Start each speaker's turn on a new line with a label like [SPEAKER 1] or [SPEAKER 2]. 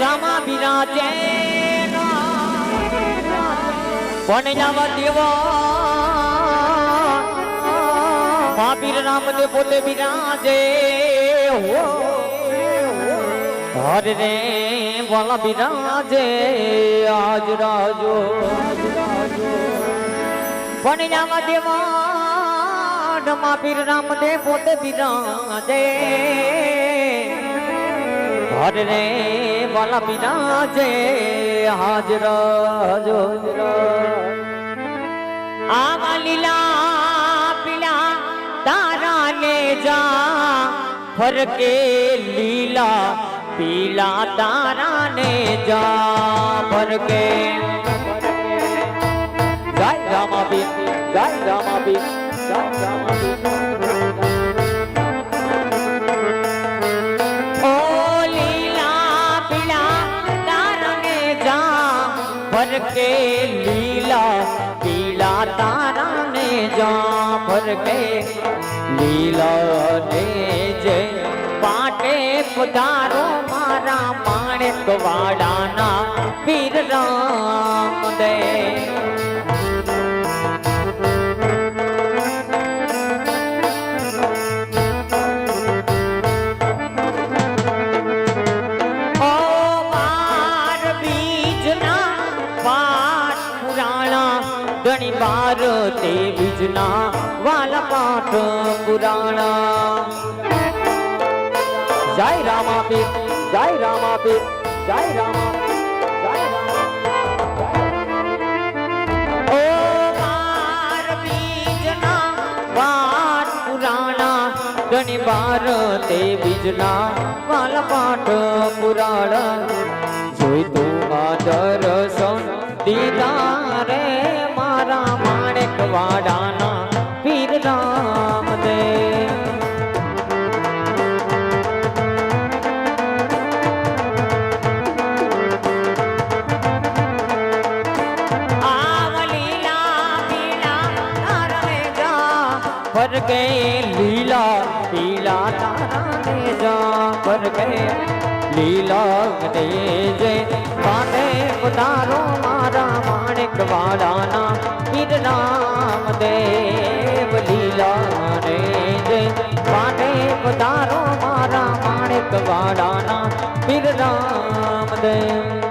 [SPEAKER 1] જામા બિરાજે કોને જવા દેવો મહાવીર રામદેવ પોતે બિરાજે હર રે વાલા બિરાજે આજ રાજો કોને જવા દેવો મહાવીર રામદેવ પોતે બિરાજે હર રે વાલા બિરાજે હાજર જો આવા લીલા પીલા તારા ને જા ફરકે લીલા પીલા તારા ને જા ફરકે જય રામાબીર જય રામાબીર જય રામાબીર के लीला पीला तारा ने जा भर के लीला ने जे पाटे पधारो मारा माणिक वाड़ाना पीर राम दे घणी बार ते बिजना वाला पाठ पुराणा जय रामापीर जय रामापीर जय रामा जय रामा ओ बार बिजना पाठ पुराणा घणी बार ते बिजना वाला पाठ पुराणा જોઈ તું દર્શન દીધા રે મારા માણેક વાડાના પીર રામ દે લીલા પીલા તારા જા ફર ગયે લીલા પીલા તારા જા ફર ગયે લીલા ને જે પાટે પધારો મારા માણિક વાડાના પીર રામ દેવ લીલા ને જે પાટે પધારો મારા માણિક વાડાના પીર રામ દેવ